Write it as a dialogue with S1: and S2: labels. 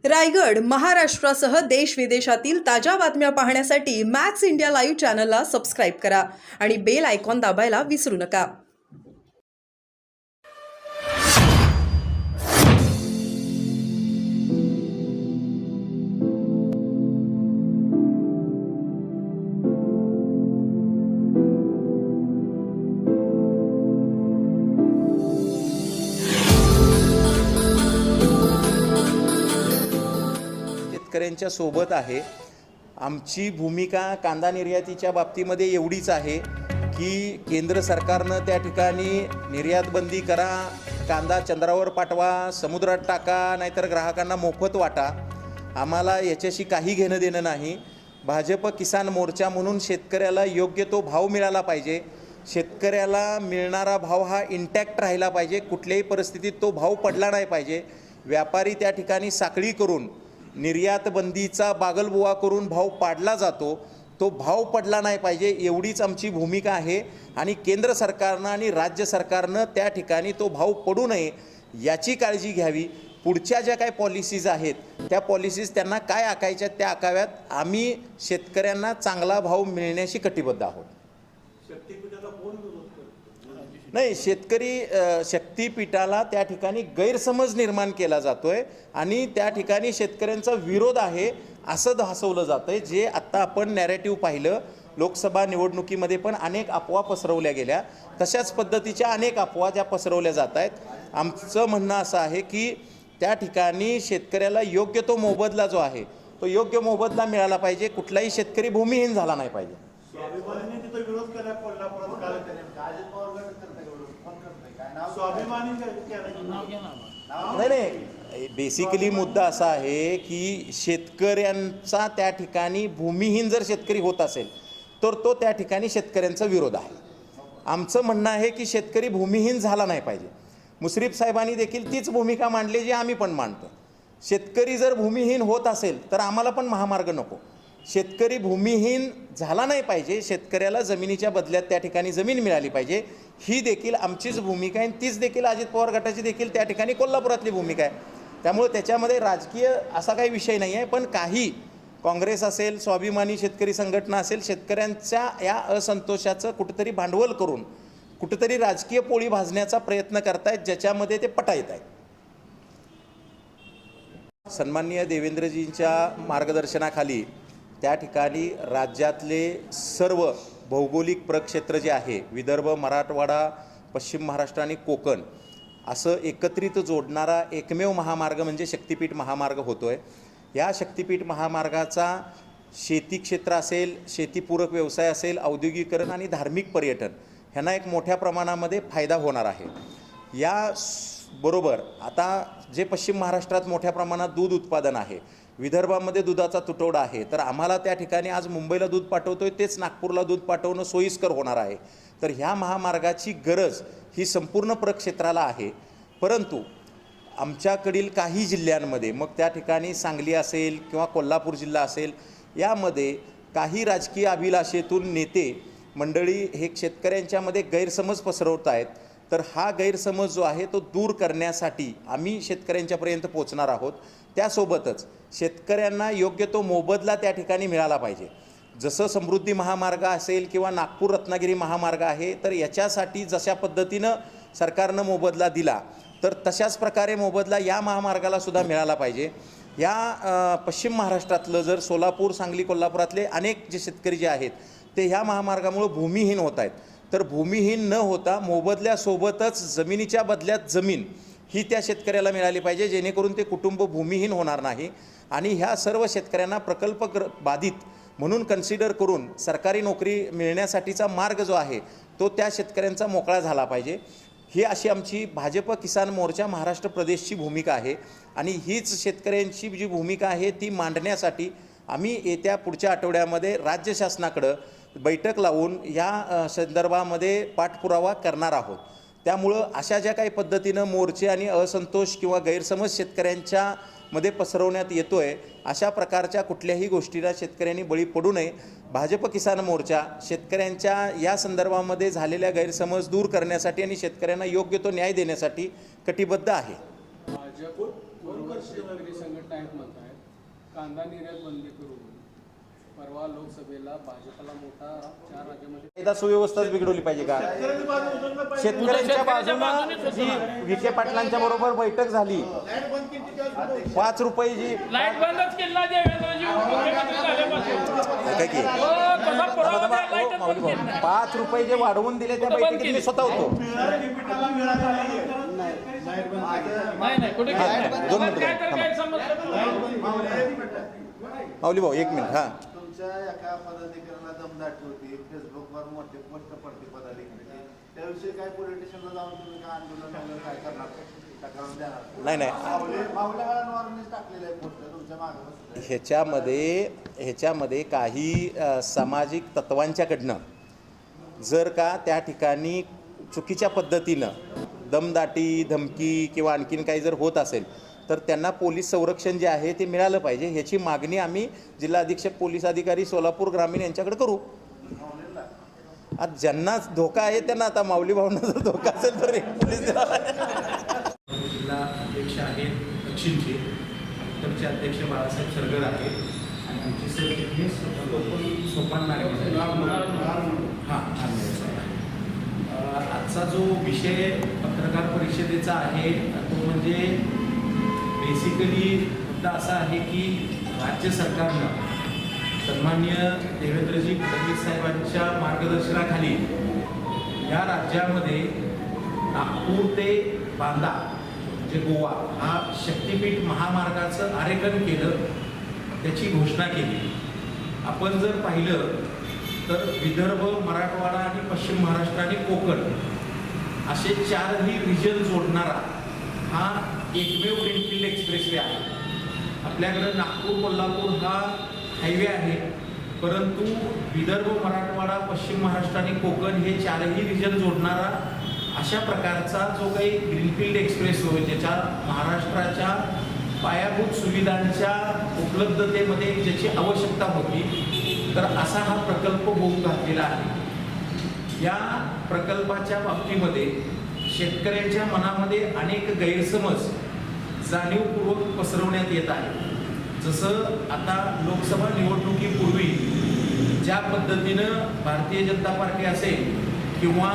S1: रायगड, महाराष्ट्रासह देश विदेशातील ताज्या बातम्या पाहण्यासाठी मॅक्स इंडिया लाईव्ह चॅनलला सबस्क्राईब करा आणि बेल आयकॉन दाबायला विसरू नका.
S2: शेतकऱ्यांच्या सोबत आहे. आमची भूमिका कांदा निर्यातीच्या बाबतीमध्ये एवढीच आहे की केंद्र सरकारनं त्या ठिकाणी निर्यात बंदी करा, कांदा चंद्रावर पाठवा, समुद्रात टाका, नाहीतर ग्राहकांना मोफत वाटा. आम्हाला याच्याशी काही घेणं देणं नाही. भाजप किसान मोर्चा म्हणून शेतकऱ्याला योग्य तो भाव मिळाला पाहिजे. शेतकऱ्याला मिळणारा भाव हा इंटॅक्ट राहिला पाहिजे. कुठल्याही परिस्थितीत तो भाव पडला नाही पाहिजे. व्यापारी त्या ठिकाणी साखळी करून निर्यात बंदीचा बागलबुवा करून भाव पाडला जातो, तो भाव पडला नाही पाहिजे, एवढीच आमची भूमिका आहे. आणि केंद्र सरकारनं आणि राज्य सरकारनं त्या ठिकाणी तो भाव पडू नये याची काळजी घ्यावी. पुढच्या ज्या काही पॉलिसीज आहेत त्या पॉलिसीज त्यांना काय आखायच्या त्या आखाव्यात. आम्ही शेतकऱ्यांना चांगला भाव मिळण्याशी कटिबद्ध आहोत. नाही, शक्तीपीठाला त्या ठिकाणी गैरसमज निर्माण केला जातोय आणि त्या ठिकाणी शेतकऱ्यांचा विरोध आहे असं भासवलं जातंय. जे आत्ता आपण नॅरेटिव्ह पाहिलं, लोकसभा निवडणुकीमध्ये पण अनेक अफवा पसरवल्या गेल्या, तशाच पद्धतीच्या अनेक अफवा ज्या पसरवल्या जात आहेत. आमचं म्हणणं असं आहे की त्या ठिकाणी शेतकऱ्याला योग्य तो मोबदला जो आहे तो योग्य मोबदला मिळाला पाहिजे. कुठलाही शेतकरी भूमिहीन झाला नाही पाहिजे. नाही, बेसिकली मुद्दा असा आहे की शेतकऱ्यांचा त्या ठिकाणी भूमिहीन जर शेतकरी होत असेल तर तो त्या ठिकाणी शेतकऱ्यांचा विरोध आहे. आमचं म्हणणं आहे की शेतकरी भूमिहीन झाला नाही पाहिजे. मुश्रीफ साहेबांनी देखील तीच भूमिका मांडली जी आम्ही पण मांडतो. शेतकरी जर भूमिहीन होत असेल तर आम्हाला पण महामार्ग नको. शेतकरी भूमिहीन झाला नाही पाहिजे. शेतकऱ्याला जमिनीच्या बदल्यात त्या ठिकाणी जमीन मिळाली पाहिजे, ही देखील आमचीच भूमिका आहे. तीच देखील अजित पवार गटाची देखील त्या ठिकाणी कोल्हापुरातली भूमिका आहे. त्यामुळे त्याच्यामध्ये राजकीय असा काही विषय नाही आहे. पण काही काँग्रेस असेल, स्वाभिमानी शेतकरी संघटना असेल, शेतकऱ्यांच्या या असंतोषाचं कुठंतरी भांडवल करून कुठंतरी राजकीय पोळी भाजण्याचा प्रयत्न करतायत, ज्याच्यामध्ये ते पटायत आहेत. सन्माननीय देवेंद्रजींच्या मार्गदर्शनाखाली त्या ठिकाणी राज्यातले सर्व भौगोलिक प्रक्षेत्र जे आहे, विदर्भ, मराठवाडा, पश्चिम महाराष्ट्र आणि कोकण, असं एकत्रित जोडणारा एकमेव महामार्ग म्हणजे शक्तीपीठ महामार्ग होतो आहे. या शक्तीपीठ महामार्गाचा शेती क्षेत्र असेल, शेतीपूरक व्यवसाय असेल, औद्योगिकरण आणि धार्मिक पर्यटन ह्यांना एक मोठ्या प्रमाणामध्ये फायदा होणार आहे. या बरोबर आता जे पश्चिम महाराष्ट्रात मोठ्या प्रमाणात दूध उत्पादन आहे, विदर्भामध्ये दुधाचा तुटवडा आहे, तर आम्हाला त्या ठिकाणी आज मुंबईला दूध पाठवतोय तेच नागपूरला दूध पाठवणं सोयीस्कर होणार आहे. तर ह्या महामार्गाची गरज ही संपूर्ण प्रक्षेत्राला आहे. परंतु आमच्याकडील काही जिल्ह्यांमध्ये, मग त्या ठिकाणी सांगली असेल किंवा कोल्हापूर जिल्हा असेल, यामध्ये काही राजकीय अभिलाषेतून नेते मंडळी हे शेतकऱ्यांच्यामध्ये गैरसमज पसरवत आहेत. तर हा गैरसमज जो आहे तो दूर करण्यासाठी आम्ही शेतकऱ्यांच्यापर्यंत पोहोचणार आहोत. त्यासोबतच शेतकऱ्यांना योग्य तो मोबदला त्या ठिकाणी मिळाला पाहिजे. जसं समृद्धी महामार्ग असेल किंवा नागपूर रत्नागिरी महामार्ग आहे, तर याच्यासाठी जशा पद्धतीनं सरकारनं मोबदला दिला तर तशाच प्रकारे मोबदला या महामार्गाला सुद्धा मिळाला पाहिजे. या पश्चिम महाराष्ट्रातलं जर सोलापूर, सांगली, कोल्हापुरातले अनेक जे शेतकरी जे आहेत ते ह्या महामार्गामुळे भूमिहीन होत आहेत. तर भूमिहीन न होता मोबदल्यासोबतच जमिनीच्या बदल्यात जमीन ही त्या शेतकऱ्याला मिळाली पाहिजे, जेणेकरून ते कुटुंब भूमिहीन होणार नाही. आणि ह्या सर्व शेतकऱ्यांना प्रकल्प बाधित म्हणून कन्सिडर करून सरकारी नोकरी मिळण्यासाठीचा मार्ग जो आहे तो त्या शेतकऱ्यांचा मोकळा झाला पाहिजे. ही अशी आमची भाजप किसान मोर्चा महाराष्ट्र प्रदेशची भूमिका आहे. आणि हीच शेतकऱ्यांची जी भूमिका आहे ती मांडण्यासाठी आम्ही येत्या पुढच्या आठवड्यामध्ये राज्य शासनाकडं बैठक लावून या संदर्भामध्ये पाठपुरावा करणार आहोत. त्यामुळं अशा ज्या काही पद्धतीनं मोर्चे आणि असंतोष किंवा गैरसमज शेतकऱ्यांच्या मध्ये पसरवण्यात येतोय, अशा प्रकारच्या कुठल्याही गोष्टीला शेतकऱ्यांनी बळी पडू नये. भाजप किसान मोर्चा शेतकऱ्यांच्या या संदर्भामध्ये झालेल्या गैरसमज दूर करण्यासाठी आणि शेतकऱ्यांना योग्य तो न्याय देण्यासाठी कटिबद्ध आहे.
S3: शेतकरी संघटना आहेत म्हणतायत कांदा निर्यात बंदी करून परवा लोकसभेला भाजपला मोठा 4 राज्यामध्ये
S2: कायदा सुव्यवस्थाच बिघडवली पाहिजे का? शेतकऱ्यांच्या बाजूने जी विखे पाटलांच्या बरोबर बैठक झाली, 5 रुपये जी
S4: लाईट बंदच केला देवेंद्रजी मुख्यमंत्री झाल्यापासून.
S2: काय की
S4: कसा पुरावा द्या, लाईटच बंद केली.
S2: 5 रुपये जे वाढवून दिले त्या बैठकीत मी स्वतः होतो.
S4: नाही कुठे
S2: हा,
S4: केलं?
S2: दोन मिनिटं
S4: काय तर
S2: थांबा.
S4: गैरसमज
S2: माऊली भाऊ 1 मिनिट. हा,
S5: तुमच्या एका पदाधिकाऱ्याला दमदाटी होती, फेसबुकवर मोठे पोस्ट पडते पदाधिकाऱ्याचे, त्याविषयी काय पोलीस स्टेशनला जाऊन तुम्ही काय आंदोलन वगैरे काय करणार, तक्रार देणार?
S2: नाही नाही
S5: मावल्यावाल्यांवरच टाकलेलं आहे पोस्ट तुमच्या मागे.
S2: ह्याच्यामध्ये काही सामाजिक तत्वांच्याकडनं जर का त्या ठिकाणी चुकीच्या पद्धतीनं दमदाटी धमकी किंवा आणखीन काही जर होत असेल तर त्यांना पोलीस संरक्षण जे आहे ते मिळालं पाहिजे. ह्याची मागणी आम्ही जिल्हा अधीक्षक पोलीस अधिकारी सोलापूर ग्रामीण यांच्याकडे करू. आज ज्यांना धोका आहे त्यांना, आता माऊली भावना जर धोका असेल तर पोलीस
S6: जिल्हा अध्यक्ष आहेत दक्षिणचे, उत्तरचे अध्यक्ष बाळासाहेब सरगर आहेत आणि आमचे सरचिटणीस सोपान नागरे हां आजचा जो विषय पत्रकार परिषदेचा आहे तो म्हणजे बेसिकली मुद्दा असा आहे की राज्य सरकारनं सन्माननीय देवेंद्रजी फडणवीस साहेबांच्या मार्गदर्शनाखाली या राज्यामध्ये नागपूर ते बांदा म्हणजे गोवा हा शक्तिपीठ महामार्गाचं आरेखन केलं, त्याची घोषणा केली. आपण जर पाहिलं तर विदर्भ, मराठवाडा आणि पश्चिम महाराष्ट्र आणि कोकण असे 4ही रिजन जोडणारा हा एकमेव ग्रीनफील्ड एक्सप्रेसवे आहे. आपल्याकडं नागपूर कोल्हापूर हा हायवे आहे, परंतु विदर्भ, मराठवाडा, पश्चिम महाराष्ट्र आणि कोकण हे 4ही रिजन जोडणारा अशा प्रकारचा जो काही ग्रीनफील्ड एक्सप्रेसवे ज्याच्या महाराष्ट्राच्या पायाभूत सुविधांच्या उपलब्धतेमध्ये ज्याची आवश्यकता होती, तर असा हा प्रकल्प होऊन घातलेला आहे. या प्रकल्पाच्या बाबतीमध्ये शेतकऱ्यांच्या मनामध्ये अनेक गैरसमज जाणीवपूर्वक पसरवण्यात येत आहे. जसं आता लोकसभा निवडणुकीपूर्वी ज्या पद्धतीनं भारतीय जनता पार्टी असेल किंवा